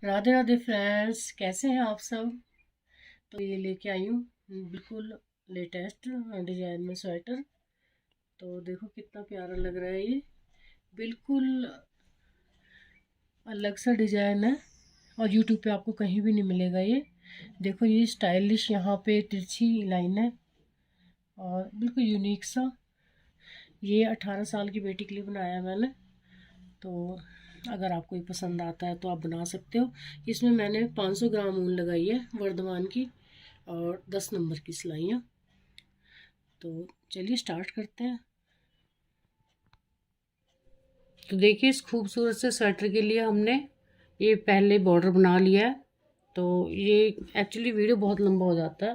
Radhe Radhe friends, कैसे हैं आप सब। तो ये लेके आई हूँ बिल्कुल लेटेस्ट डिजाइन में स्वेटर। तो देखो कितना प्यारा लग रहा है ये। बिल्कुल अलग सा डिजाइन है और यूट्यूब पे आपको कहीं भी नहीं मिलेगा ये। देखो ये स्टाइलिश, यहाँ पे तिरछी लाइन है और बिल्कुल यूनिक सा। ये 18 साल की बेटी के लिए बनाया मैंने। तो अगर आपको ये पसंद आता है तो आप बना सकते हो। इसमें मैंने 500 ग्राम ऊन लगाई है वर्धमान की और 10 नंबर की सिलाइयाँ। तो चलिए स्टार्ट करते हैं। तो देखिए इस खूबसूरत से स्वेटर के लिए हमने ये पहले बॉर्डर बना लिया है। तो ये एक्चुअली वीडियो बहुत लंबा हो जाता है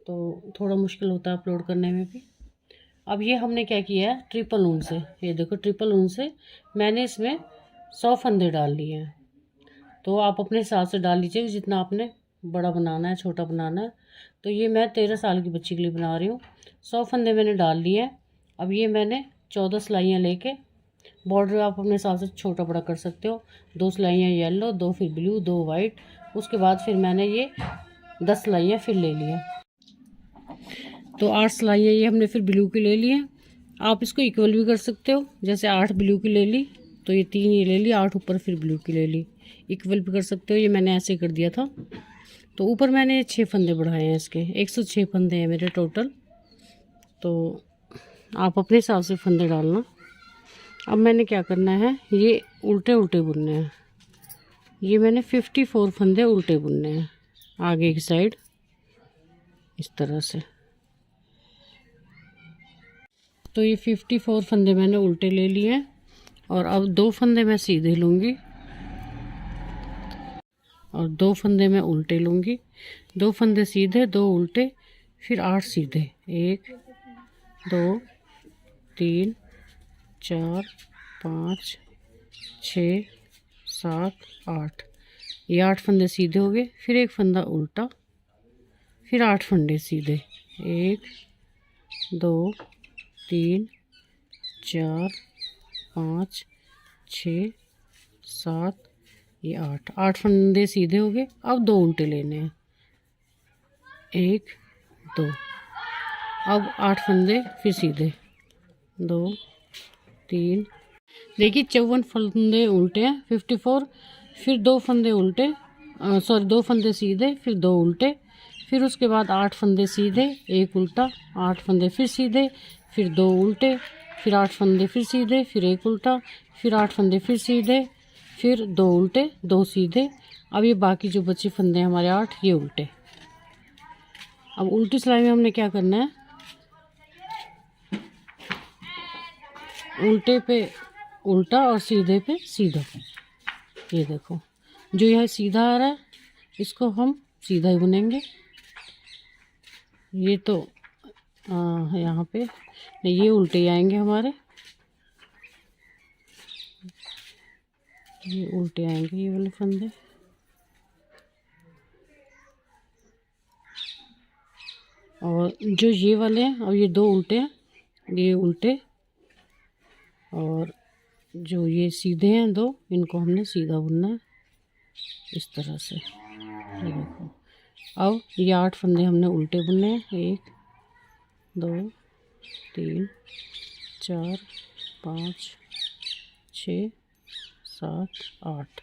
तो थोड़ा मुश्किल होता है अपलोड करने में भी। अब ये हमने क्या किया है, ट्रिपल ऊन से, ये देखो ट्रिपल ऊन से मैंने इसमें 100 फंदे डाल लिए हैं। तो आप अपने हिसाब से डाल लीजिए जितना आपने बड़ा बनाना है छोटा बनाना है। तो ये मैं 13 साल की बच्ची के लिए बना रही हूँ। 100 फंदे मैंने डाल लिए हैं। अब ये मैंने 14 सिलाइयाँ लेके, बॉर्डर आप अपने हिसाब से छोटा बड़ा कर सकते हो। 2 सिलाइयाँ येलो, 2 फिर ब्लू, 2 वाइट। उसके बाद फिर मैंने ये 10 सिलाइयाँ फिर ले ली हैं। तो 8 सिलाइयाँ ये हमने फिर ब्लू की ले ली हैं। आप इसको इक्वल भी कर सकते हो, जैसे 8 ब्लू की ले ली तो ये 3 ये ले ली, 8 ऊपर फिर ब्लू की ले ली। इक्वल भी कर सकते हो, ये मैंने ऐसे कर दिया था। तो ऊपर मैंने 6 फंदे बढ़ाए हैं इसके, 106 फंदे हैं मेरे टोटल। तो आप अपने हिसाब से फंदे डालना। अब मैंने क्या करना है, ये उल्टे उल्टे बुनने हैं। ये मैंने 54 फंदे उल्टे बुनने हैं आगे की साइड, इस तरह से। तो ये 54 फंदे मैंने उल्टे ले लिए हैं और अब 2 फंदे मैं सीधे लूँगी और 2 फंदे मैं उल्टे लूँगी। 2 फंदे सीधे, 2 उल्टे, फिर 8 सीधे। 1 2 3 4 5 6 7 8। ये 8 फंदे सीधे हो गए, फिर एक फंदा उल्टा, फिर 8 फंदे सीधे। 1 2 3 4 5 6 7, ये 8 फंदे सीधे हो गए। अब 2 उल्टे लेने हैं, 1 2। अब 8 फंदे फिर सीधे, 2 3। देखिए 54 फंदे उल्टे हैं, 54। फिर 2 फंदे उल्टे, सॉरी 2 फंदे सीधे, फिर 2 उल्टे, फिर उसके बाद 8 फंदे सीधे, 1 उल्टा, 8 फंदे फिर सीधे, फिर 2 उल्टे, फिर 8 फंदे फिर सीधे, फिर 1 उल्टा, फिर 8 फंदे फिर सीधे, फिर 2 उल्टे, 2 सीधे। अब ये बाकी जो बचे फंदे हैं हमारे 8, ये उल्टे। अब उल्टी सिलाई में हमने क्या करना है, उल्टे पे उल्टा और सीधे पे सीधा। ये देखो जो यह सीधा आ रहा है इसको हम सीधा ही बुनेंगे। ये तो यहाँ पे ये उल्टे आएंगे हमारे, ये उल्टे आएंगे ये वाले फंदे। और जो ये वाले हैं और ये 2 उल्टे हैं, ये उल्टे, और जो ये सीधे हैं 2, इनको हमने सीधा बुनना है इस तरह से। ये देखो अब ये 8 फंदे हमने उल्टे बुनने हैं, 1 2 3 4 5 6 7 8।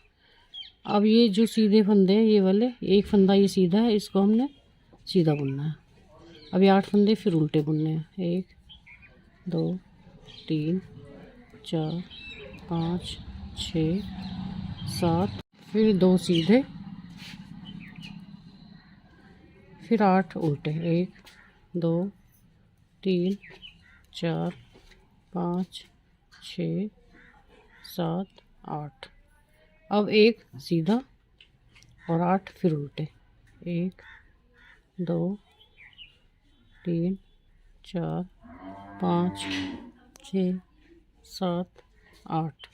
अब ये जो सीधे फंदे हैं ये वाले, एक फंदा ये सीधा है, इसको हमने सीधा बुनना है। अब ये 8 फंदे फिर उल्टे बुनने हैं, 1 2 3 4 5 6 7, फिर 2 सीधे, फिर 8 उल्टे, 1 2 3 4 5 6 7 8। अब 1 सीधा और 8 फिर उल्टे, 1 2 3 4 5 6 7 8।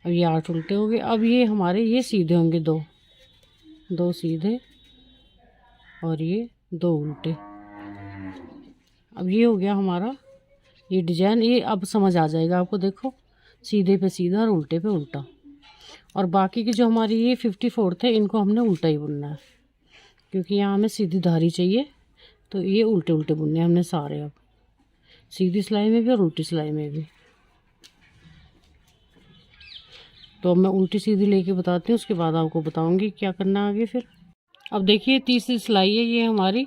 अब ये 8 उल्टे हो गए। अब ये हमारे ये सीधे होंगे, 2 सीधे और ये 2 उल्टे। अब ये हो गया हमारा ये डिजाइन। ये अब समझ आ जाएगा आपको, देखो सीधे पे सीधा और उल्टे पे उल्टा। और बाकी के जो हमारी ये 54 थे इनको हमने उल्टा ही बुनना है, क्योंकि यहाँ हमें सीधी धारी चाहिए। तो ये उल्टे उल्टे बुनने हमने सारे, अब सीधी सिलाई में भी और उल्टी सिलाई में भी। तो अब मैं उल्टी सीधी लेके बताती हूँ, उसके बाद आपको बताऊँगी क्या करना है आगे। फिर अब देखिए तीसरी सिलाई है ये हमारी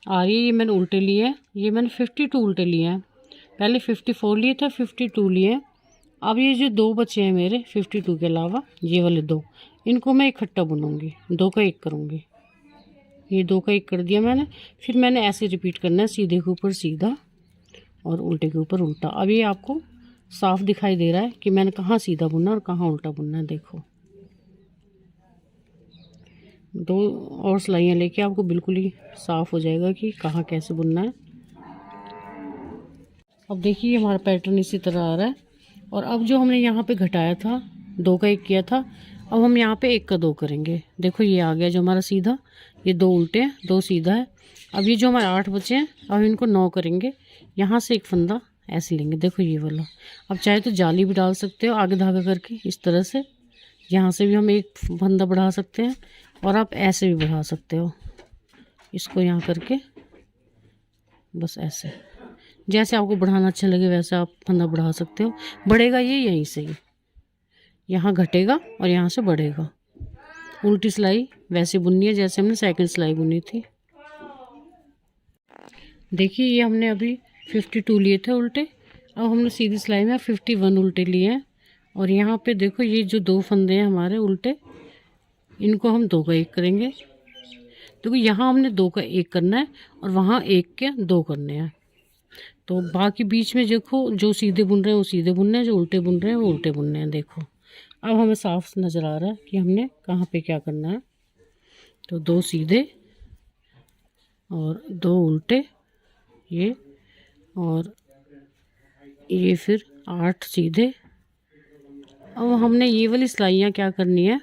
आ रही है। ये मैंने उल्टे लिए हैं, ये मैंने 52 उल्टे लिए हैं। पहले 54 लिए थे, 52 लिए हैं। अब ये जो दो बचे हैं मेरे 52 के अलावा, ये वाले दो, इनको मैं इकट्ठा बुनूंगी, दो का एक करूँगी। ये दो का एक कर दिया मैंने। फिर मैंने ऐसे रिपीट करना है, सीधे के ऊपर सीधा और उल्टे के ऊपर उल्टा। अब ये आपको साफ दिखाई दे रहा है कि मैंने कहाँ सीधा बुनना और कहाँ उल्टा बुनना है। देखो दो और सिलाइयाँ लेके आपको बिल्कुल ही साफ हो जाएगा कि कहाँ कैसे बुनना है। अब देखिए हमारा पैटर्न इसी तरह आ रहा है। और अब जो हमने यहाँ पे घटाया था, दो का एक किया था, अब हम यहाँ पे एक का दो करेंगे। देखो ये आ गया जो हमारा सीधा, ये दो उल्टे हैं, दो सीधा है। अब ये जो हमारे 8 बचे हैं, अब इनको 9 करेंगे। यहाँ से एक फंदा ऐसे लेंगे, देखो ये वाला। अब चाहे तो जाली भी डाल सकते हो आगे धागा करके इस तरह से, यहाँ से भी हम एक फंदा बढ़ा सकते हैं और आप ऐसे भी बढ़ा सकते हो, इसको यहाँ करके बस ऐसे, जैसे आपको बढ़ाना अच्छा लगे वैसे आप फंदा बढ़ा सकते हो। बढ़ेगा ये यहीं से ही, यहाँ घटेगा और यहाँ से बढ़ेगा। उल्टी सिलाई वैसे बुननी है जैसे हमने सेकंड सिलाई बुनी थी। देखिए ये हमने अभी 52 लिए थे उल्टे, अब हमने सीधी सिलाई में 51 उल्टे लिए हैं। और यहाँ पे देखो ये जो दो फंदे हैं हमारे उल्टे, इनको हम दो का एक करेंगे। देखो यहाँ हमने दो का एक करना है और वहाँ एक के दो करने हैं। तो बाकी बीच में देखो जो सीधे बुन रहे हैं वो सीधे बुनने हैं, जो उल्टे बुन रहे हैं वो उल्टे बुनने हैं। देखो अब हमें साफ नज़र आ रहा है कि हमने कहाँ पे क्या करना है। तो दो सीधे और दो उल्टे, ये और ये, फिर 8 सीधे। अब हमने ये वाली सिलाइयाँ क्या करनी है,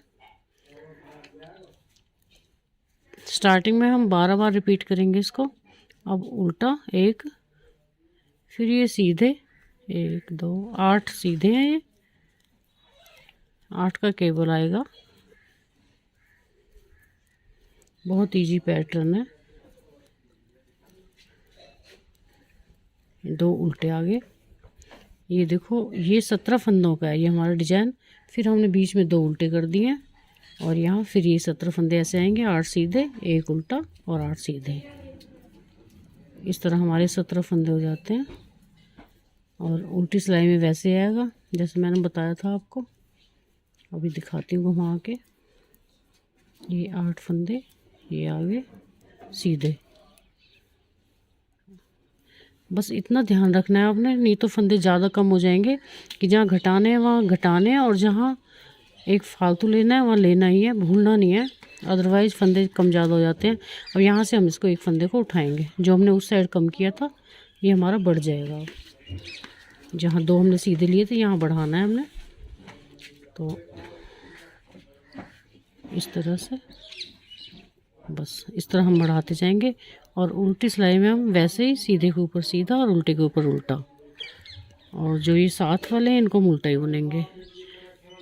स्टार्टिंग में हम 12 बार रिपीट करेंगे इसको। अब उल्टा एक, फिर ये सीधे 1 2 8 सीधे हैं, ये 8 का केबल आएगा। बहुत इजी पैटर्न है। दो उल्टे आगे, ये देखो ये 17 फंदों का है ये हमारा डिजाइन। फिर हमने बीच में दो उल्टे कर दिए और यहाँ फिर ये 17 फंदे ऐसे आएंगे, 8 सीधे, एक उल्टा और 8 सीधे। इस तरह हमारे 17 फंदे हो जाते हैं। और उल्टी सिलाई में वैसे आएगा जैसे मैंने बताया था आपको। अभी दिखाती हूँ घुमा के। ये 8 फंदे, ये आगे सीधे। बस इतना ध्यान रखना है आपने, नहीं तो फंदे ज़्यादा कम हो जाएंगे कि जहाँ घटाने हैं वहाँ घटाने हैं और जहाँ एक फालतू लेना है वहाँ लेना ही है, भूलना नहीं है, अदरवाइज़ फंदे कम ज़्यादा हो जाते हैं। अब यहाँ से हम इसको एक फंदे को उठाएंगे, जो हमने उस साइड कम किया था ये हमारा बढ़ जाएगा। अब जहाँ दो हमने सीधे लिए थे यहाँ बढ़ाना है हमने। तो इस तरह से बस इस तरह हम बढ़ाते जाएंगे। और उल्टी सिलाई में हम वैसे ही सीधे के ऊपर सीधा और उल्टे के ऊपर उल्टा। और जो ये साथ वाले हैं इनको हम उल्टा ही बुनेंगे,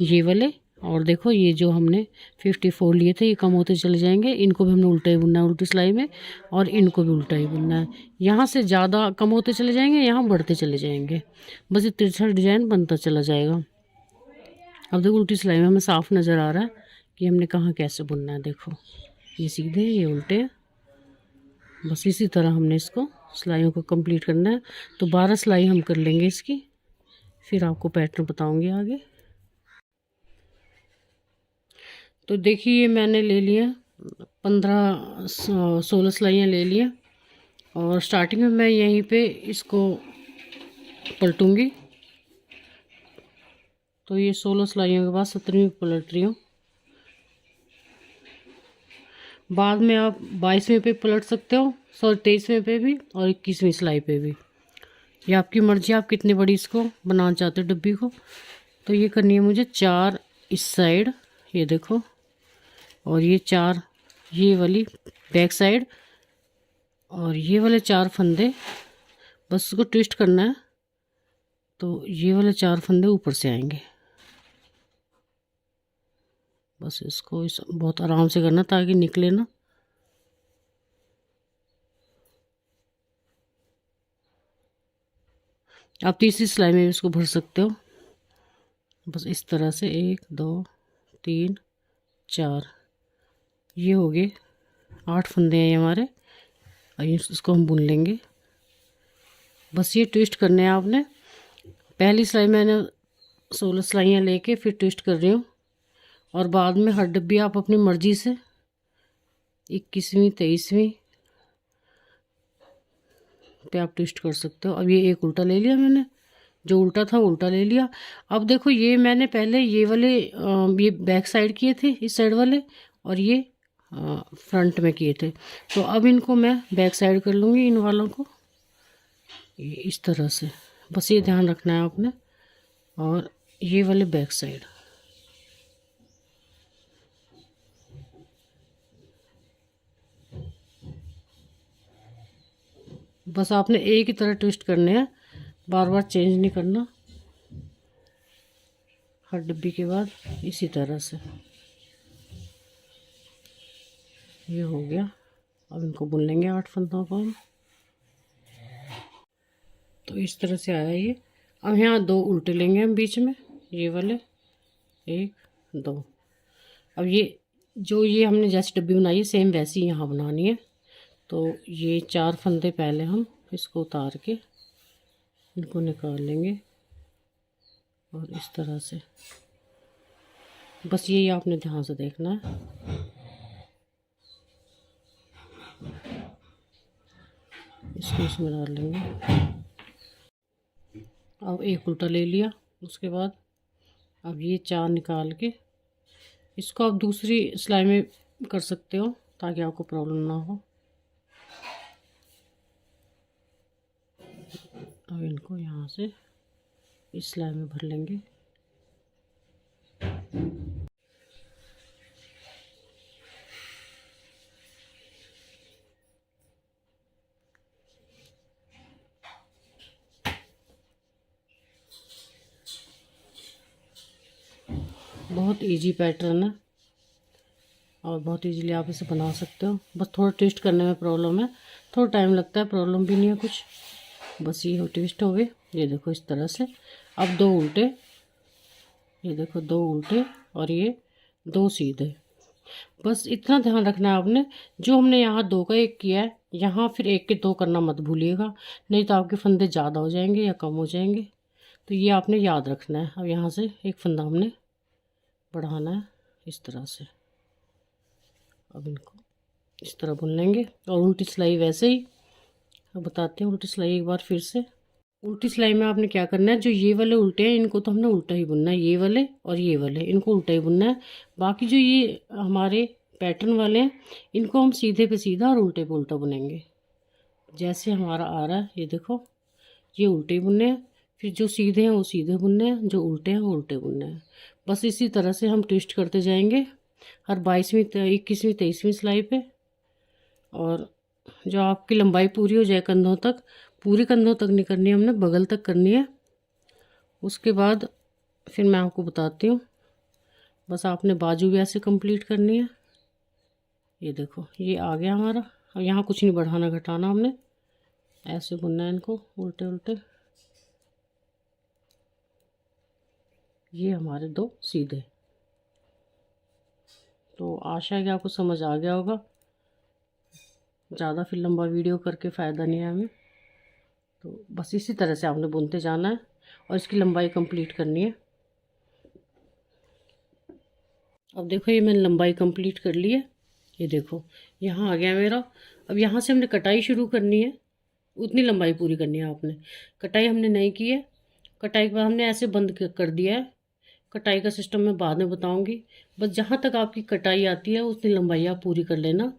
ये वाले। और देखो ये जो हमने 54 लिए थे ये कम होते चले जाएंगे, इनको भी हमने उल्टा ही बुनना है उल्टी सिलाई में, और इनको भी उल्टा ही बुनना है। यहाँ से ज़्यादा कम होते चले जाएंगे, यहाँ बढ़ते चले जाएंगे, बस ये तिरछा डिजाइन बनता चला जाएगा। अब देखो उल्टी सिलाई में हमें साफ नज़र आ रहा है कि हमने कहाँ कैसे बुनना है। देखो ये सीधे, ये उल्टे, बस इसी तरह हमने इसको सिलाइयों को कंप्लीट करना है। तो 12 सिलाई हम कर लेंगे इसकी, फिर आपको पैटर्न बताऊंगी आगे। तो देखिए मैंने ले लिया 15-16 सिलाइयाँ ले लिया। और स्टार्टिंग में मैं यहीं पे इसको पलटूंगी। तो ये 16 सिलाइयों के बाद 17वीं पलट रही हूँ। बाद में आप 22वें पे पलट सकते हो, 23वें पे भी और 21वीं सिलाई पे भी, ये आपकी मर्जी, आप कितनी बड़ी इसको बनाना चाहते हो डब्बी को। तो ये करनी है मुझे 4 इस साइड, ये देखो, और ये 4 ये वाली बैक साइड, और ये वाले 4 फंदे बस इसको ट्विस्ट करना है। तो ये वाले 4 फंदे ऊपर से आएंगे, बस इसको बहुत आराम से करना ताकि निकले ना। आप तीसरी सिलाई में इसको भर सकते हो। बस इस तरह से 1 2 3 4 ये हो गए 8 फंदे हैं ये हमारे। और इसको हम बुन लेंगे। बस ये ट्विस्ट करने हैं आपने। पहली सिलाई मैंने 16 सिलाइयाँ लेके फिर ट्विस्ट कर रही हूँ। और बाद में हर डब्बी आप अपनी मर्ज़ी से 21वीं 23वीं पे आप ट्विस्ट कर सकते हो। अब ये एक उल्टा ले लिया मैंने, जो उल्टा था उल्टा ले लिया। अब देखो ये मैंने पहले ये वाले ये बैक साइड किए थे इस साइड वाले, और ये फ्रंट में किए थे। तो अब इनको मैं बैक साइड कर लूँगी इन वालों को ये इस तरह से। बस ये ध्यान रखना है आपने। और ये वाले बैक साइड बस आपने एक ही तरह ट्विस्ट करने हैं, बार बार चेंज नहीं करना। हर डिब्बी के बाद इसी तरह से ये हो गया। अब इनको बुन लेंगे 8 फंदों को हम। तो इस तरह से आया ये। अब यहाँ 2 उल्टे लेंगे हम बीच में, ये वाले 1 2। अब ये हमने जैसे डब्बी बनाई है सेम वैसी यहाँ बनानी है। तो ये 4 फंदे पहले हम इसको उतार के इनको निकाल लेंगे और इस तरह से। बस यही आपने ध्यान से देखना है। इसको इसमें डाल लेंगे। अब एक उल्टा ले लिया, उसके बाद अब ये 4 निकाल के इसको आप दूसरी सिलाई में कर सकते हो ताकि आपको प्रॉब्लम ना हो। अब इनको यहाँ से इस सिलाई में भर लेंगे। बहुत इजी पैटर्न है और बहुत इजीली आप इसे बना सकते हो। बस थोड़ा ट्विस्ट करने में प्रॉब्लम है, थोड़ा टाइम लगता है, प्रॉब्लम भी नहीं है कुछ। बस ये ट्विस्ट हो गए, ये देखो इस तरह से। अब 2 उल्टे, ये देखो 2 उल्टे और ये 2 सीधे। बस इतना ध्यान रखना है आपने, जो हमने यहाँ 2 का 1 किया है यहाँ फिर 1 के 2 करना मत भूलिएगा, नहीं तो आपके फंदे ज़्यादा हो जाएंगे या कम हो जाएंगे। तो ये आपने याद रखना है। अब यहाँ से एक फंदा हमने बढ़ाना है इस तरह से। अब इनको इस तरह बुन लेंगे और उल्टी सिलाई वैसे ही। अब बताते हैं उल्टी सिलाई एक बार फिर से। उल्टी सिलाई में आपने क्या करना है, जो ये वाले उल्टे हैं इनको तो हमने उल्टा ही बुनना है, ये वाले और ये वाले इनको उल्टा ही बुनना है। बाकी जो ये हमारे पैटर्न वाले हैं इनको हम सीधे पे सीधा और उल्टे पे उल्टा बुनेंगे। जैसे हमारा आ रहा है ये देखो, ये उल्टे ही बुनने हैं, फिर जो सीधे हैं वो सीधे बुनने हैं, जो उल्टे हैं वो उल्टे बुनने हैं। बस इसी तरह से हम ट्विस्ट करते जाएंगे हर 22वीं 21वीं 23वीं सिलाई पे। और जो आपकी लंबाई पूरी हो जाए कंधों तक, पूरी कंधों तक नहीं करनी है हमने, बगल तक करनी है। उसके बाद फिर मैं आपको बताती हूँ। बस आपने बाजू भी ऐसे कंप्लीट करनी है। ये देखो ये आ गया हमारा। अब यहाँ कुछ नहीं बढ़ाना घटाना, हमने ऐसे बुनना है इनको उल्टे उल्टे। ये हमारे 2 सीधे। तो आशा है कि आपको समझ आ गया होगा। ज़्यादा फिर लंबा वीडियो करके फ़ायदा नहीं है हमें। तो बस इसी तरह से आपने बुनते जाना है और इसकी लंबाई कंप्लीट करनी है। अब देखो ये मैंने लंबाई कंप्लीट कर ली है। ये देखो यहाँ आ गया मेरा। अब यहाँ से हमने कटाई शुरू करनी है, उतनी लंबाई पूरी करनी है आपने। कटाई हमने नहीं की है, कटाई के बाद हमने ऐसे बंद कर दिया है। कटाई का सिस्टम मैं बाद में बताऊंगी। बस जहाँ तक आपकी कटाई आती है उतनी लंबाई आप पूरी कर लेना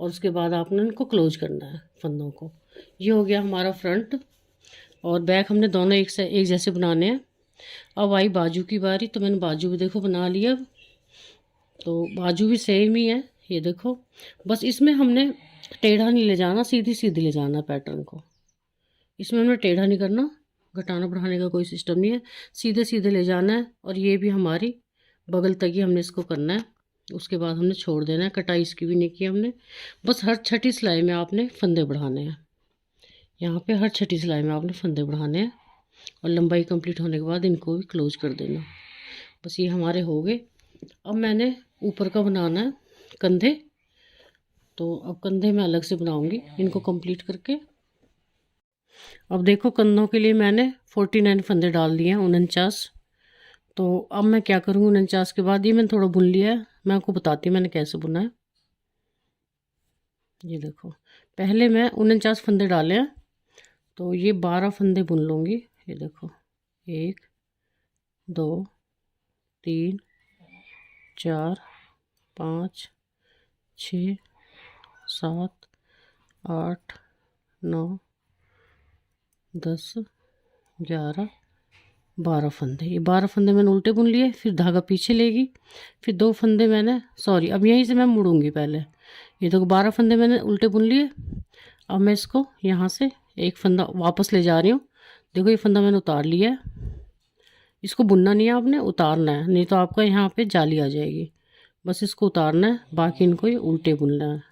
और उसके बाद आपने इनको क्लोज करना है फंदों को। ये हो गया हमारा फ्रंट और बैक हमने दोनों एक जैसे बनाने हैं। अब आई बाजू की बारी, तो मैंने बाजू भी देखो बना लिया। अब तो बाजू भी सेम ही है। ये देखो बस इसमें हमने टेढ़ा नहीं ले जाना, सीधी सीधी ले जाना पैटर्न को। इसमें हमने टेढ़ा नहीं करना, घटाना बढ़ाने का कोई सिस्टम नहीं है, सीधे सीधे ले जाना है। और ये भी हमारी बगल तक ही हमने इसको करना है। उसके बाद हमने छोड़ देना है, कटाई इसकी भी नहीं की हमने। बस हर छठी सिलाई में आपने फंदे बढ़ाने हैं, यहाँ पे हर छठी सिलाई में आपने फंदे बढ़ाने हैं और लंबाई कंप्लीट होने के बाद इनको भी क्लोज कर देना। बस ये हमारे हो गए। अब मैंने ऊपर का बनाना है कंधे, तो अब कंधे मैं अलग से बनाऊंगी इनको कंप्लीट करके। अब देखो कंधों के लिए मैंने 49 फंदे डाल दिए हैं, 49। तो अब मैं क्या करूँगी, 49 के बाद ये मैंने थोड़ा बुन लिया है, मैं आपको बताती हूँ मैंने कैसे बुना है। ये देखो, पहले मैं 49 फंदे डाले हैं, तो ये 12 फंदे बुन लूँगी। ये देखो, 1 2 3 4 5 6 7 8 9 10 11 12 फंदे। ये 12 फंदे मैंने उल्टे बुन लिए, फिर धागा पीछे लेगी, फिर 2 फंदे मैंने, सॉरी अब यहीं से मैं मुड़ूंगी पहले। ये देखो 12 फंदे मैंने उल्टे बुन लिए। अब मैं इसको यहाँ से एक फंदा वापस ले जा रही हूँ। देखो ये फंदा मैंने उतार लिया है, इसको बुनना नहीं है आपने, उतारना है, नहीं तो आपका यहाँ पे जाली आ जाएगी। बस इसको उतारना है, बाकी इनको ये उल्टे बुनना है।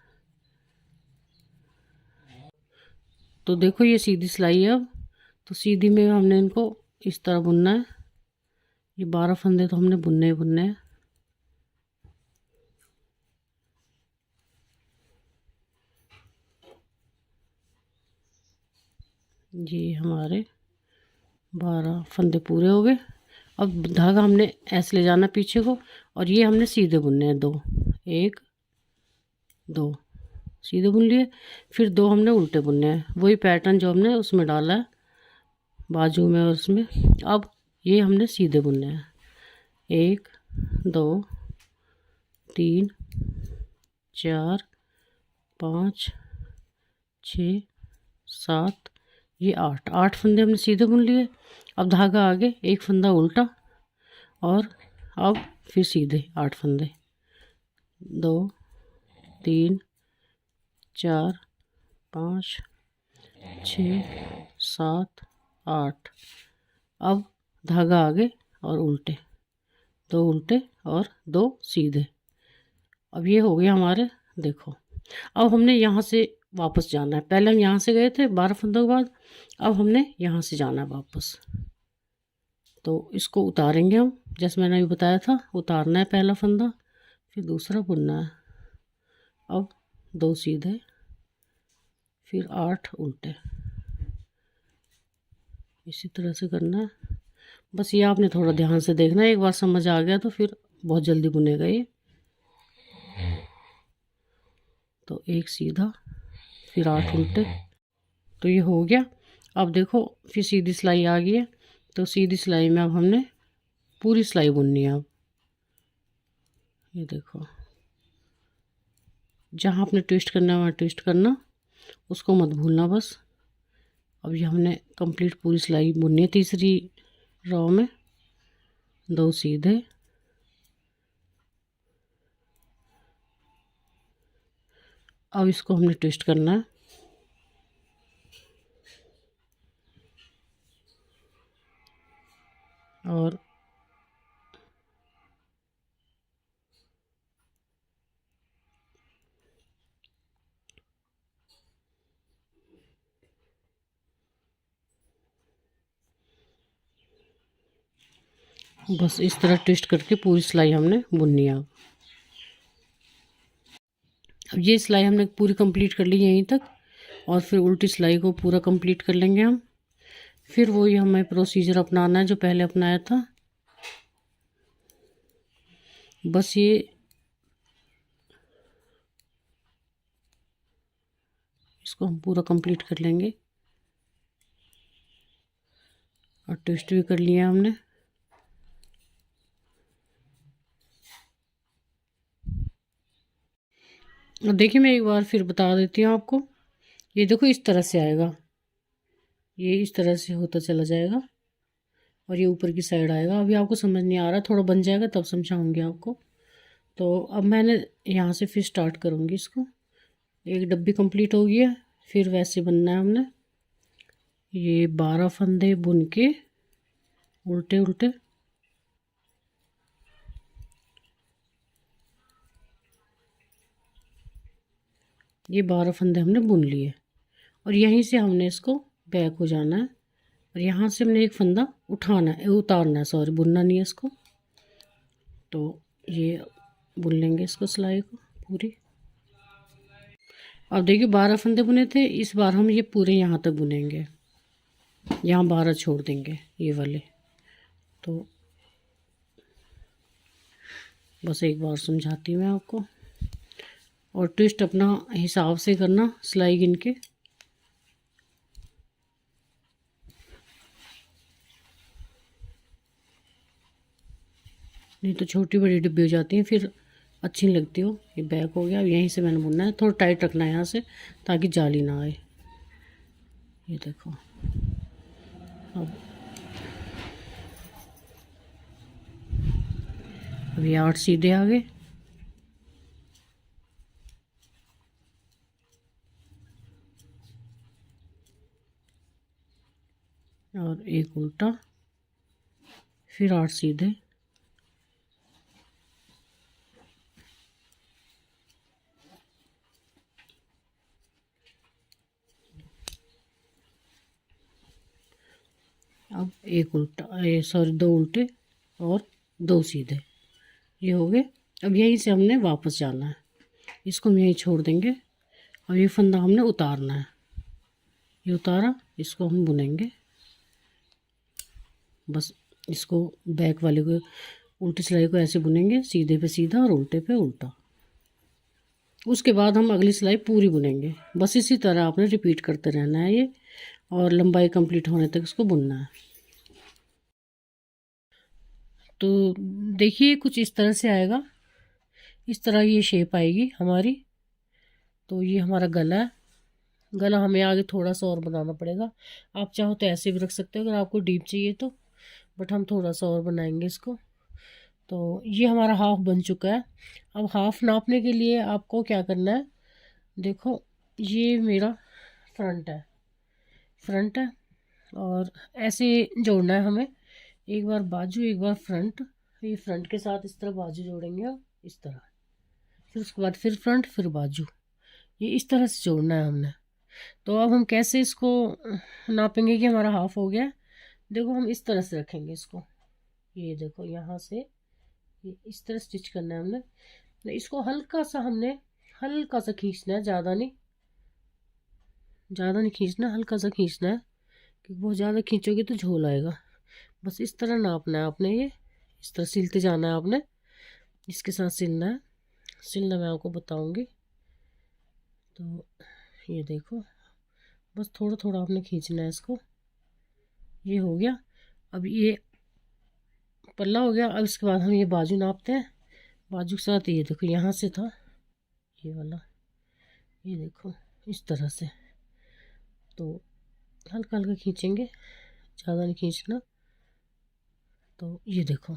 तो देखो ये सीधी सिलाई है अब, तो सीधी में हमने इनको इस तरह बुनना है। ये 12 फंदे तो हमने बुनने ही बुनने हैं। ये हमारे 12 फंदे पूरे हो गए। अब धागा हमने ऐसे ले जाना पीछे को, और ये हमने सीधे बुनने हैं 2, 1 2 सीधे बुन लिए, फिर 2 हमने उल्टे बुनने हैं, वही पैटर्न जो हमने उसमें डाला है बाजू में और उसमें। अब ये हमने सीधे बुनने हैं, 1 2 3 4 5 6 7 ये 8 फंदे हमने सीधे बुन लिए। अब धागा आगे, एक फंदा उल्टा, और अब फिर सीधे 8 फंदे, 2 3 4 5 6 7 8। अब धागा आगे और उल्टे, 2 उल्टे और 2 सीधे। अब ये हो गया हमारे। देखो अब हमने यहाँ से वापस जाना है, पहले हम यहाँ से गए थे 12 फंदों के बाद, अब हमने यहाँ से जाना है वापस। तो इसको उतारेंगे हम, जैसे मैंने अभी बताया था, उतारना है पहला फंदा, फिर दूसरा बुनना है। अब 2 सीधे, फिर 8 उल्टे, इसी तरह से करना है। बस ये आपने थोड़ा ध्यान से देखना है, एक बार समझ आ गया तो फिर बहुत जल्दी बुनेगा ये। तो 1 सीधा, फिर 8 उल्टे, तो ये हो गया। अब देखो फिर सीधी सिलाई आ गई है, तो सीधी सिलाई में अब हमने पूरी सिलाई बुननी है। अब ये देखो, जहाँ आपने ट्विस्ट करना है वहाँ ट्विस्ट करना, उसको मत भूलना बस। अब ये हमने कंप्लीट पूरी सिलाई बुननी है तीसरी रो में, 2 सीधे, अब इसको हमने ट्विस्ट करना है, और बस इस तरह ट्विस्ट करके पूरी सिलाई हमने बुननी है। अब ये सिलाई हमने पूरी कंप्लीट कर ली यहीं तक, और फिर उल्टी सिलाई को पूरा कंप्लीट कर लेंगे हम। फिर वही हमें प्रोसीजर अपनाना है जो पहले अपनाया था। बस ये इसको हम पूरा कंप्लीट कर लेंगे, और ट्विस्ट भी कर लिया हमने। और देखिए मैं एक बार फिर बता देती हूँ आपको, ये देखो इस तरह से आएगा, ये इस तरह से होता चला जाएगा, और ये ऊपर की साइड आएगा। अभी आपको समझ नहीं आ रहा, थोड़ा बन जाएगा तब समझाऊंगी आपको। तो अब मैंने यहाँ से फिर स्टार्ट करूँगी इसको। एक डब्बी कंप्लीट हो गई है, फिर वैसे बनना है हमने। ये 12 फंदे बुन के उल्टे उल्टे, ये 12 फंदे हमने बुन लिए और यहीं से हमने इसको बैक हो जाना है और यहाँ से हमने एक फंदा उठाना है, उतारना है, सॉरी बुनना नहीं है इसको। तो ये बुन लेंगे इसको, सिलाई को पूरी। अब देखिए 12 फंदे बुने थे, इस बार हम ये पूरे यहाँ तक बुनेंगे, यहाँ 12 छोड़ देंगे ये वाले। तो बस एक बार समझाती हूँ मैं आपको, और ट्विस्ट अपना हिसाब से करना सिलाई गिन के। नहीं तो छोटी बड़ी डिब्बी हो जाती हैं, फिर अच्छी नहीं लगती हो। ये बैक हो गया। अब यहीं से मैंने बुनना है, थोड़ा टाइट रखना है यहाँ से ताकि जाली ना आए। ये देखो अब ये 8 सीधे आ गए और एक उल्टा, फिर 8 सीधे, अब एक उल्टा, सॉरी 2 उल्टे और 2 सीधे, ये हो गए। अब यहीं से हमने वापस जाना है, इसको हम यहीं छोड़ देंगे। अब ये फंदा हमने उतारना है, ये उतारा, इसको हम बुनेंगे। बस इसको बैक वाले को, उल्टी सिलाई को ऐसे बुनेंगे, सीधे पे सीधा और उल्टे पे उल्टा। उसके बाद हम अगली सिलाई पूरी बुनेंगे। बस इसी तरह आपने रिपीट करते रहना है ये, और लंबाई कंप्लीट होने तक इसको बुनना है। तो देखिए कुछ इस तरह से आएगा, इस तरह ये शेप आएगी हमारी। तो ये हमारा गला है। गला हमें आगे थोड़ा सा और बनाना पड़ेगा। आप चाहो तो ऐसे भी रख सकते हो अगर आपको डीप चाहिए तो, बट हम थोड़ा सा और बनाएंगे इसको। तो ये हमारा हाफ बन चुका है। अब हाफ नापने के लिए आपको क्या करना है, देखो ये मेरा फ्रंट है, फ्रंट है, और ऐसे जोड़ना है हमें। एक बार बाजू, एक बार फ्रंट, ये फ्रंट के साथ इस तरह बाजू जोड़ेंगे और इस तरह, फिर उसके बाद फिर फ्रंट, फिर बाजू, ये इस तरह से जोड़ना है हमने। तो अब हम कैसे इसको नापेंगे कि हमारा हाफ हो गया। देखो हम इस तरह से रखेंगे इसको, ये देखो यहाँ से ये इस तरह स्टिच करना है हमने। तो इसको हल्का सा हमने, हल्का सा खींचना है, ज़्यादा नहीं, ज़्यादा नहीं खींचना, हल्का सा खींचना है, क्योंकि बहुत ज़्यादा खींचोगे तो झोल आएगा। बस इस तरह नापना है आपने, ये इस तरह सिलते जाना है आपने, इसके साथ सिलना है। सिलना मैं आपको बताऊंगी। तो ये देखो बस थोड़ा थोड़ा आपने खींचना है इसको। ये हो गया। अब ये पल्ला हो गया। अब इसके बाद हम ये बाजू नापते हैं। बाजू के साथ ये देखो यहाँ से था ये वाला, ये देखो इस तरह से। तो हल्का हल्का खींचेंगे, ज़्यादा नहीं खींचना। तो ये देखो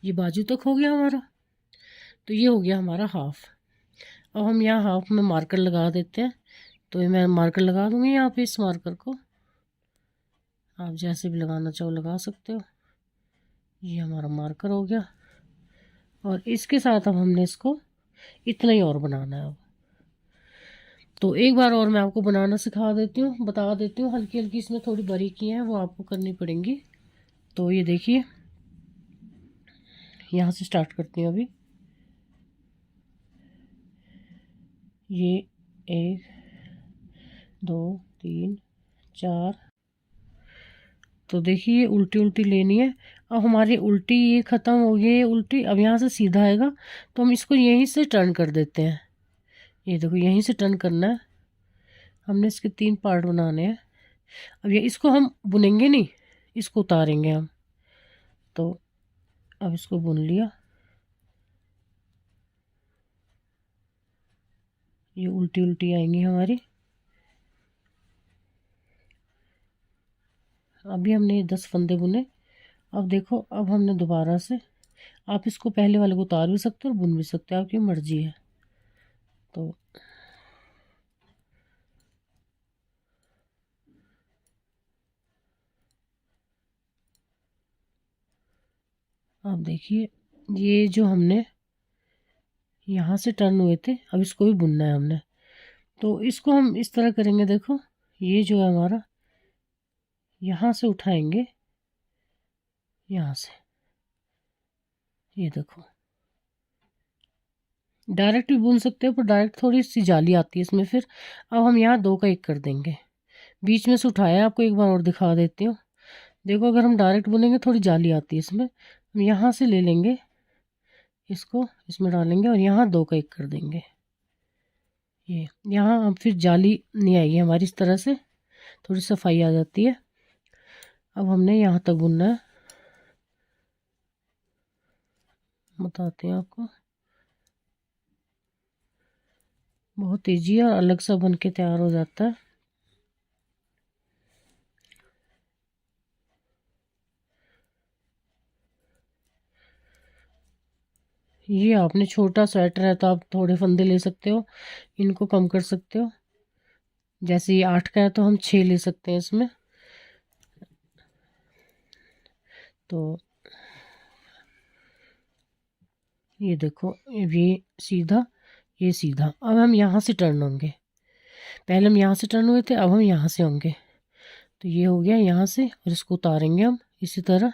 ये बाजू तक हो गया हमारा। तो ये हो गया हमारा हाफ। अब हम यहाँ हाफ में मार्कर लगा देते हैं। तो ये मैं मार्कर लगा दूँगी यहाँ पे, इस मार्कर को आप जैसे भी लगाना चाहो लगा सकते हो। ये हमारा मार्कर हो गया, और इसके साथ अब हमने इसको इतना ही और बनाना है। अब तो एक बार और मैं आपको बनाना सिखा देती हूँ, बता देती हूँ। हल्की हल्की इसमें थोड़ी बारीकियाँ हैं, वो आपको करनी पड़ेंगी। तो ये देखिए यहाँ से स्टार्ट करती हूँ अभी। ये 1 2 3 4। तो देखिए उल्टी उल्टी लेनी है। अब हमारी उल्टी ये ख़त्म हो गई, ये उल्टी। अब यहाँ से सीधा आएगा, तो हम इसको यहीं से टर्न कर देते हैं। ये देखो यहीं से टर्न करना है हमने। इसके 3 पार्ट बनाने हैं। अब ये इसको हम बुनेंगे नहीं, इसको उतारेंगे हम। तो अब इसको बुन लिया। ये उल्टी उल्टी आएंगी हमारी। अभी हमने 10 फंदे बुने। अब देखो अब हमने दोबारा से, आप इसको पहले वाले को उतार भी सकते हो और बुन भी सकते हो, आपकी मर्जी है। तो अब देखिए ये जो हमने यहाँ से टर्न हुए थे, अब इसको भी बुनना है हमने। तो इसको हम इस तरह करेंगे, देखो ये जो है हमारा, यहाँ से उठाएंगे, यहाँ से, ये देखो डायरेक्ट भी बुन सकते हो, पर डायरेक्ट थोड़ी सी जाली आती है इसमें फिर। अब हम यहाँ 2 का 1 कर देंगे, बीच में से उठाया, आपको एक बार और दिखा देती हूँ। देखो अगर हम डायरेक्ट बुनेंगे थोड़ी जाली आती है इसमें, हम यहाँ से ले लेंगे, इसको इसमें डालेंगे और यहाँ 2 का 1 कर देंगे। ये यहाँ अब फिर जाली नहीं आएगी हमारी, इस तरह से थोड़ी सफाई आ जाती है। अब हमने यहाँ तक बुनना है, बताते हैं आपको। बहुत तेजी और अलग सा बन के तैयार हो जाता है। ये आपने छोटा स्वेटर है तो आप थोड़े फंदे ले सकते हो, इनको कम कर सकते हो। जैसे ये 8 का है तो हम 6 ले सकते हैं इसमें। तो ये देखो, ये सीधा, ये सीधा। अब हम यहाँ से टर्न होंगे, पहले हम यहाँ से टर्न हुए थे, अब हम यहाँ से होंगे। तो ये हो गया यहाँ से, और इसको उतारेंगे हम इसी तरह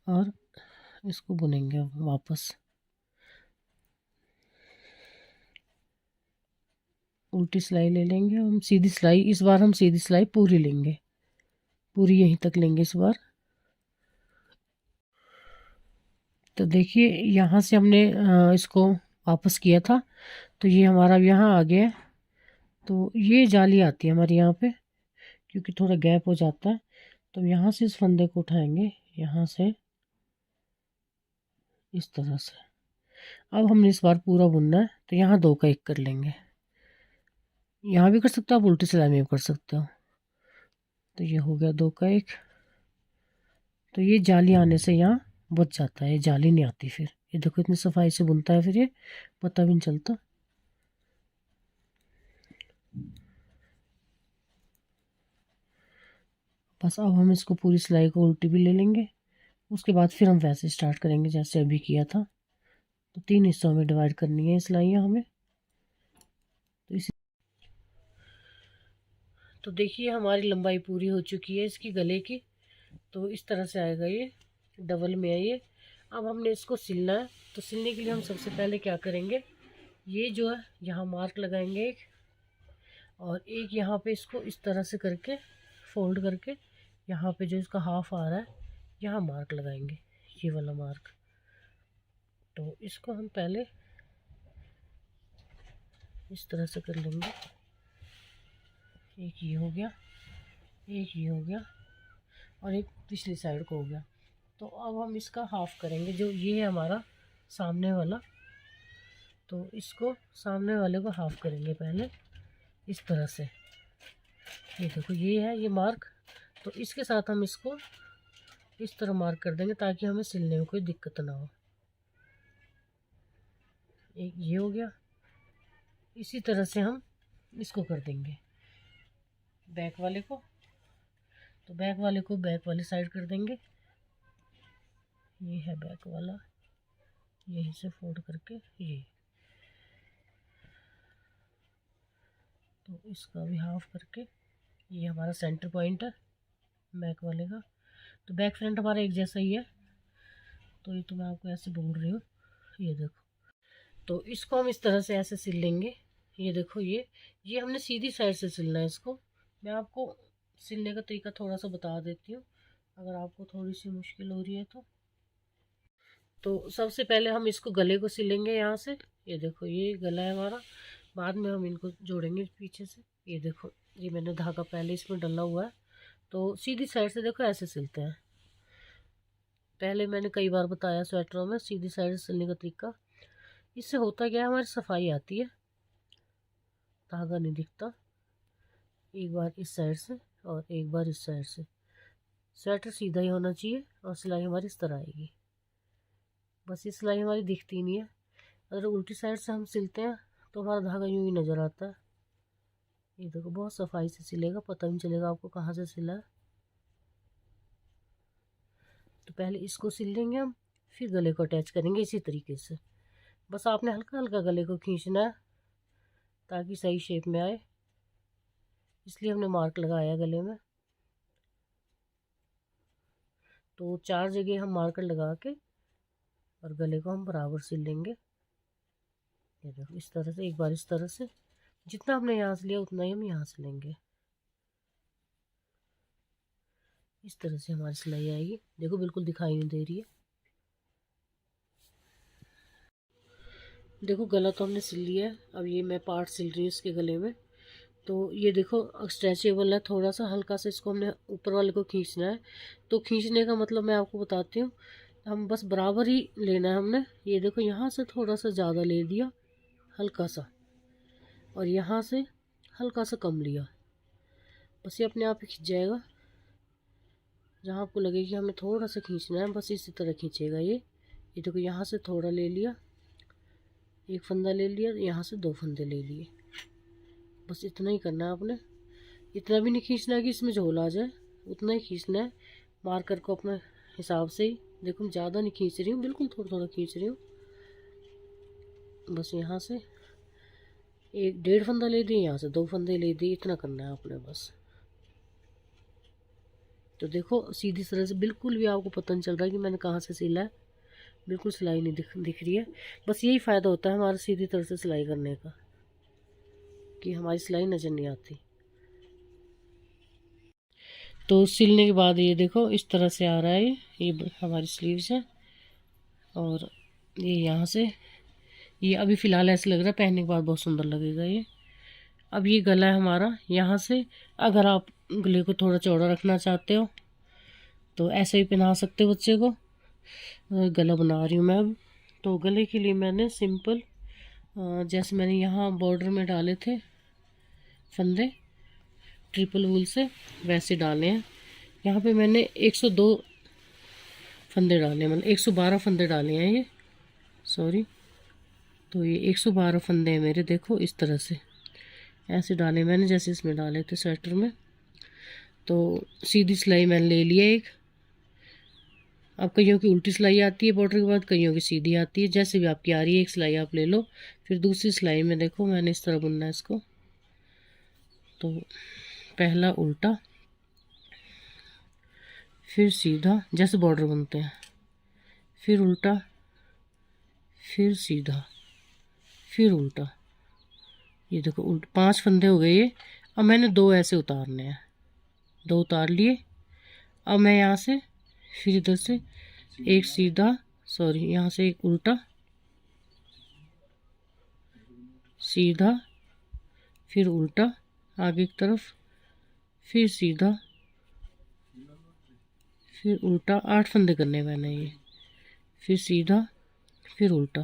और इसको बुनेंगे अब वापस। उल्टी सिलाई ले लेंगे हम, सीधी सिलाई, इस बार हम सीधी सिलाई पूरी लेंगे, पूरी यहीं तक लेंगे इस बार। तो देखिए यहाँ से हमने इसको वापस किया था, तो ये हमारा अब यहाँ आ गया है। तो ये जाली आती है हमारी यहाँ पे, क्योंकि थोड़ा गैप हो जाता है। तो यहाँ से इस फंदे को उठाएंगे, यहाँ से इस तरह से। अब हमने इस बार पूरा बुनना है, तो यहाँ 2 का 1 कर लेंगे। यहाँ भी कर सकते हो आप, उल्टी सिलाई में भी कर सकते हो। तो ये हो गया 2 का 1। तो ये जाली आने से यहाँ बच जाता है, ये जाली नहीं आती फिर। ये देखो इतनी सफाई से बुनता है, फिर ये पता भी नहीं चलता। बस अब हम इसको पूरी सिलाई को उल्टी भी ले लेंगे, उसके बाद फिर हम वैसे स्टार्ट करेंगे जैसे अभी किया था। तो 3 हिस्सों में डिवाइड करनी है सिलाइयाँ हमें। तो इसी, तो देखिए हमारी लंबाई पूरी हो चुकी है इसकी गले की। तो इस तरह से आएगा, ये डबल में है ये। अब हमने इसको सिलना है। तो सिलने के लिए हम सबसे पहले क्या करेंगे, ये जो है यहाँ मार्क लगाएंगे एक, और एक यहाँ पे इसको इस तरह से करके फोल्ड करके, यहाँ पे जो इसका हाफ आ रहा है यहाँ मार्क लगाएंगे, ये वाला मार्क। तो इसको हम पहले इस तरह से कर लेंगे, एक ये हो गया, एक ये हो गया, और एक पिछली साइड को हो गया। तो अब हम इसका हाफ करेंगे, जो ये है हमारा सामने वाला। तो इसको सामने वाले को हाफ करेंगे पहले इस तरह से। ये देखो ये है ये मार्क। तो इसके साथ हम इसको इस तरह मार्क कर देंगे ताकि हमें सिलने में कोई दिक्कत ना हो। एक ये हो गया, इसी तरह से हम इसको कर देंगे बैक वाले को। तो बैक वाले को बैक वाली साइड कर देंगे, ये है बैक वाला, यहीं से फोल्ड करके ये। तो इसका भी हाफ करके, ये हमारा सेंटर पॉइंट है बैक वाले का। तो बैक फ्रंट हमारा एक जैसा ही है। तो ये तो मैं आपको ऐसे बोल रही हूँ, ये देखो। तो इसको हम इस तरह से ऐसे सिल लेंगे। ये देखो ये हमने सीधी साइड से सिलना है इसको। मैं आपको सिलने का तरीका थोड़ा सा बता देती हूँ, अगर आपको थोड़ी सी मुश्किल हो रही है तो सबसे पहले हम इसको गले को सिलेंगे यहाँ से। ये देखो ये गला है हमारा, बाद में हम इनको जोड़ेंगे पीछे से। ये देखो ये मैंने धागा पहले इसमें डाला हुआ है। तो सीधी साइड से देखो ऐसे सिलते हैं, पहले मैंने कई बार बताया स्वेटरों में सीधी साइड से सिलने का तरीका। इससे होता क्या है, हमारी सफाई आती है, धागा नहीं दिखता। एक बार इस साइड से और एक बार इस साइड से, स्वेटर सीधा ही होना चाहिए और सिलाई हमारी इस तरह आएगी। बस ये सिलाई हमारी दिखती नहीं है। अगर उल्टी साइड से हम सिलते हैं तो हमारा धागा यूँ ही नज़र आता है। ये देखो बहुत सफाई से सिलेगा, पता नहीं चलेगा आपको कहाँ से सिला है। तो पहले इसको सिल लेंगे हम, फिर गले को अटैच करेंगे इसी तरीके से। बस आपने हल्का हल्का गले को खींचना है ताकि सही शेप में आए, इसलिए हमने मार्क लगाया गले में। तो 4 जगह हम मार्कर लगा के और गले को हम बराबर सिल लेंगे। ये देखो इस तरह से, एक बार इस तरह से, जितना हमने यहाँ से लिया उतना ही हम यहाँ से लेंगे। इस तरह से हमारी सिलाई आएगी। देखो बिल्कुल दिखाई नहीं दे रही है। देखो गला तो हमने सिल लिया है। अब ये मैं पार्ट सिल रही हूँ इसके गले में। तो ये देखो स्ट्रेचेबल है, थोड़ा सा हल्का सा इसको हमने ऊपर वाले को खींचना है। तो खींचने का मतलब मैं आपको बताती हूँ, हम बस बराबर ही लेना है हमने। ये देखो यहाँ से थोड़ा सा ज़्यादा ले दिया हल्का सा, और यहाँ से हल्का सा कम लिया, बस ये अपने आप ही खींच जाएगा। जहाँ आपको लगे कि हमें थोड़ा सा खींचना है, बस इसी तरह खींचेगा ये देखो यहाँ से थोड़ा ले लिया, एक फंदा ले लिया, यहाँ से 2 फंदे ले लिए। बस इतना ही करना है आपने। इतना भी नहीं खींचना है कि इसमें झोल आ जाए, उतना ही खींचना है मार्कर को अपने हिसाब से ही। देखो मैं ज़्यादा नहीं खींच रही हूँ, बिल्कुल थोड़ा थोड़ा खींच रही हूँ। बस यहाँ से 1-1.5 फंदा ले दिए, यहाँ से 2 फंदे ले दिए, इतना करना है आपने बस। तो देखो सीधी तरह से बिल्कुल भी आपको पता नहीं चल रहा है कि मैंने कहाँ से सिला है, बिल्कुल सिलाई नहीं दिख रही है। बस यही फ़ायदा होता है हमारा सीधी तरह से सिलाई करने का, कि हमारी सिलाई नज़र नहीं आती। तो सिलने के बाद ये देखो इस तरह से आ रहा है। ये हमारी स्लीव्स है, और ये यहाँ से, ये अभी फ़िलहाल ऐसे लग रहा है, पहनने के बाद बहुत सुंदर लगेगा ये। अब ये गला है हमारा। यहाँ से अगर आप गले को थोड़ा चौड़ा रखना चाहते हो तो ऐसे ही पहना सकते हो बच्चे को। गला बना रही हूँ मैं अब। तो गले के लिए मैंने सिंपल, जैसे मैंने यहाँ बॉर्डर में डाले थे फंदे ट्रिपल वूल से, वैसे डाले हैं। यहाँ पे मैंने 102 फंदे डाले, मतलब 112 फंदे डाले हैं ये, सॉरी। तो ये 112 फंदे हैं मेरे। देखो इस तरह से ऐसे डाले मैंने, जैसे इसमें डाले थे स्वेटर में। तो सीधी सिलाई मैंने ले लिया एक। अब कईयों की उल्टी सिलाई आती है बॉर्डर के बाद, कईयों की सीधी आती है, जैसे भी आपकी आ रही है एक सिलाई आप ले लो। फिर दूसरी सिलाई में देखो मैंने इस तरह बुनना है इसको। तो पहला उल्टा, फिर सीधा, जैसे बॉर्डर बनते हैं, फिर उल्टा, फिर सीधा, फिर उल्टा। ये देखो उल्टा 5 फंदे हो गए ये। अब मैंने 2 ऐसे उतारने हैं, 2 उतार लिए। अब मैं यहाँ से फिर इधर से एक सीधा, सॉरी यहाँ से एक उल्टा, सीधा, फिर उल्टा आगे की तरफ, फिर सीधा, फिर उल्टा। 8 फंदे करने मैंने ये, फिर सीधा, फिर उल्टा।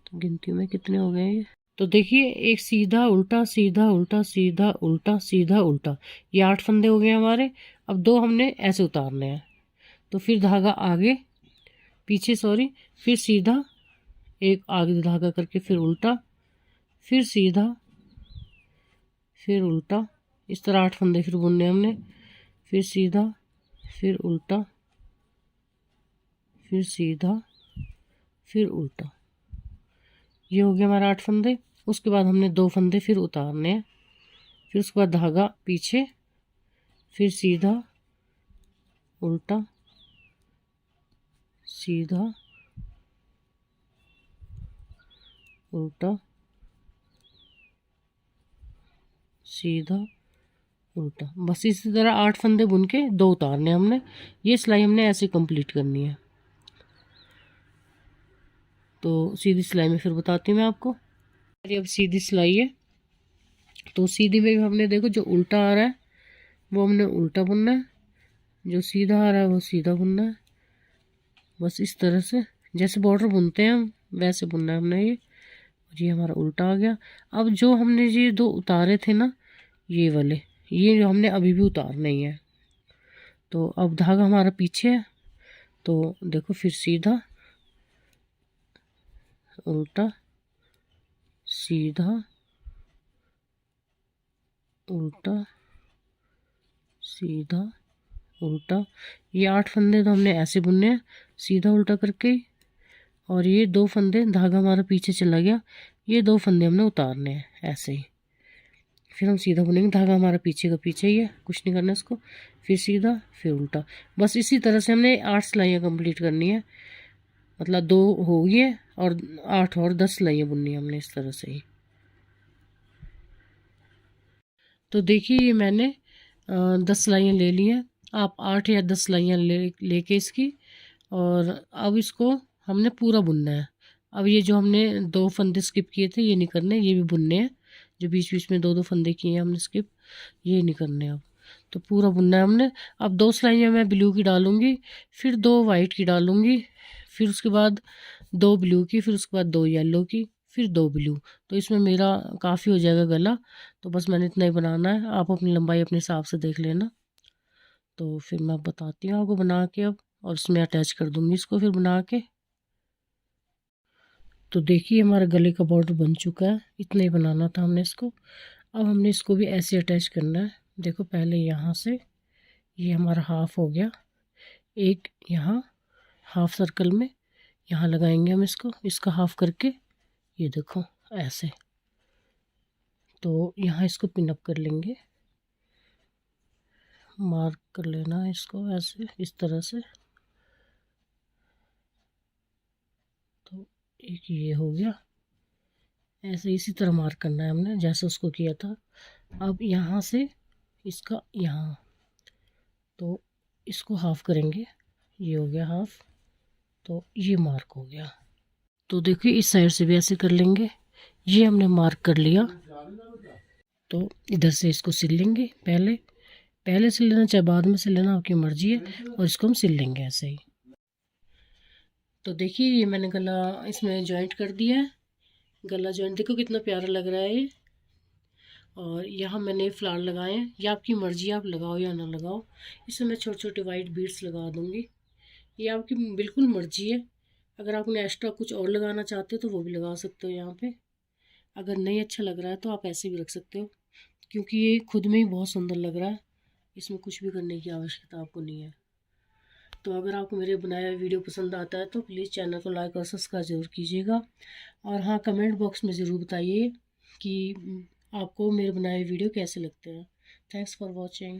तो गिनती में कितने हो गए ये। तो देखिए एक सीधा उल्टा, सीधा उल्टा, सीधा उल्टा, सीधा उल्टा, ये 8 फंदे हो गए हमारे। अब 2 हमने ऐसे उतारने हैं। तो फिर धागा आगे पीछे, सॉरी, फिर सीधा, एक आगे धागा करके, फिर उल्टा, फिर सीधा, फिर उल्टा। इस तरह 8 फंदे फिर बुनने हमने। फिर सीधा, फिर उल्टा, फिर सीधा, फिर उल्टा। ये हो गया हमारा 8 फंदे। उसके बाद हमने 2 फंदे फिर उतारने हैं। फिर उसके बाद धागा पीछे, फिर सीधा, उल्टा, सीधा, उल्टा, सीधा, उल्टा। बस इसी तरह 8 फंदे बुन के 2 उतारने हमने। ये सिलाई हमने ऐसे कंप्लीट करनी है। तो सीधी सिलाई में फिर बताती हूँ मैं आपको। अब सीधी सिलाई है, तो सीधी में भी हमने देखो जो उल्टा आ रहा है वो हमने उल्टा बुनना है, जो सीधा आ रहा है वो सीधा बुनना है। बस इस तरह से जैसे बॉर्डर बुनते हैं हम वैसे बुनना है हमने ये। और ये हमारा उल्टा आ गया। अब जो हमने ये 2 उतारे थे ना, ये वाले, ये जो हमने अभी भी उतारने ही है। तो अब धागा हमारा पीछे है, तो देखो फिर सीधा, उल्टा, सीधा, उल्टा, सीधा, उल्टा। ये 8 फंदे तो हमने ऐसे बुनने हैं सीधा उल्टा करके। और ये 2 फंदे, धागा हमारा पीछे चला गया, ये 2 फंदे हमने उतारने हैं ऐसे ही। फिर हम सीधा बुनेंगे, धागा हमारा पीछे का पीछे ही है, कुछ नहीं करना इसको। फिर सीधा, फिर उल्टा, बस इसी तरह से हमने 8 सिलाइयाँ कंप्लीट करनी है। मतलब 2 हो गई है और 8 और 10 सिलाइयाँ बुननी है हमने इस तरह से ही। तो देखिए ये मैंने 10 सिलाइयाँ ले ली हैं। आप 8 या 10 सिलाइयाँ लेके इसकी, और अब इसको हमने पूरा बुनना है। अब ये जो हमने 2 फंदे स्किप किए थे ये नहीं करने, ये भी बुनने हैं। जो बीच बीच में 2-2 फंदे किए हैं हमने स्किप, ये नहीं करने अब। तो पूरा बुनना है हमने। अब 2 सिलाइयाँ मैं ब्लू की डालूँगी, फिर 2 वाइट की डालूँगी, फिर उसके बाद 2 ब्लू की, फिर उसके बाद 2 येलो की, फिर 2 ब्लू। तो इसमें मेरा काफ़ी हो जाएगा गला। तो बस मैंने इतना ही बनाना है, आप अपनी लंबाई अपने हिसाब से देख लेना। तो फिर मैं बताती हूँ आपको बना के अब, और इसमें अटैच कर दूँगी इसको फिर बना के। तो देखिए हमारा गले का बॉर्डर बन चुका है, इतना ही बनाना था हमने इसको। अब हमने इसको भी ऐसे अटैच करना है। देखो पहले यहाँ से ये हमारा हाफ हो गया, एक यहाँ हाफ सर्कल में यहाँ लगाएंगे हम इसको, इसका हाफ करके, ये देखो ऐसे। तो यहाँ इसको पिन अप कर लेंगे, मार्क कर लेना है इसको ऐसे, इस तरह से। तो एक ये हो गया, ऐसे इसी तरह मार्क करना है हमने जैसे उसको किया था। अब यहाँ से इसका यहाँ, तो इसको हाफ करेंगे, ये हो गया हाफ। तो ये मार्क हो गया। तो देखिए इस साइड से भी ऐसे कर लेंगे, ये हमने मार्क कर लिया। तो इधर से इसको सिल लेंगे, पहले सिल लेना चाहे बाद में सिल लेना, आपकी मर्जी है। और इसको हम सिल लेंगे ऐसे ही। तो देखिए ये मैंने गला इसमें जॉइंट कर दिया है। गला जॉइंट देखो कितना प्यारा लग रहा है ये। और यहाँ मैंने फ्लावर लगाए हैं, ये आपकी मर्जी है, आप लगाओ या ना लगाओ। इसमें मैं छोटे छोटे वाइट बीड्स लगा दूँगी, ये आपकी बिल्कुल मर्जी है। अगर आप उन्हें एक्स्ट्रा कुछ और लगाना चाहते हो तो वो भी लगा सकते हो यहाँ पे। अगर नहीं अच्छा लग रहा है तो आप ऐसे भी रख सकते हो, क्योंकि ये खुद में ही बहुत सुंदर लग रहा है, इसमें कुछ भी करने की आवश्यकता आपको नहीं है। तो अगर आपको मेरे बनाया हुआ वीडियो पसंद आता है तो प्लीज़ चैनल को लाइक और सब्सक्राइब ज़रूर कीजिएगा। और हाँ, कमेंट बॉक्स में ज़रूर बताइए कि आपको मेरे बनाए हुए वीडियो कैसे लगते हैं। Thanks for watching.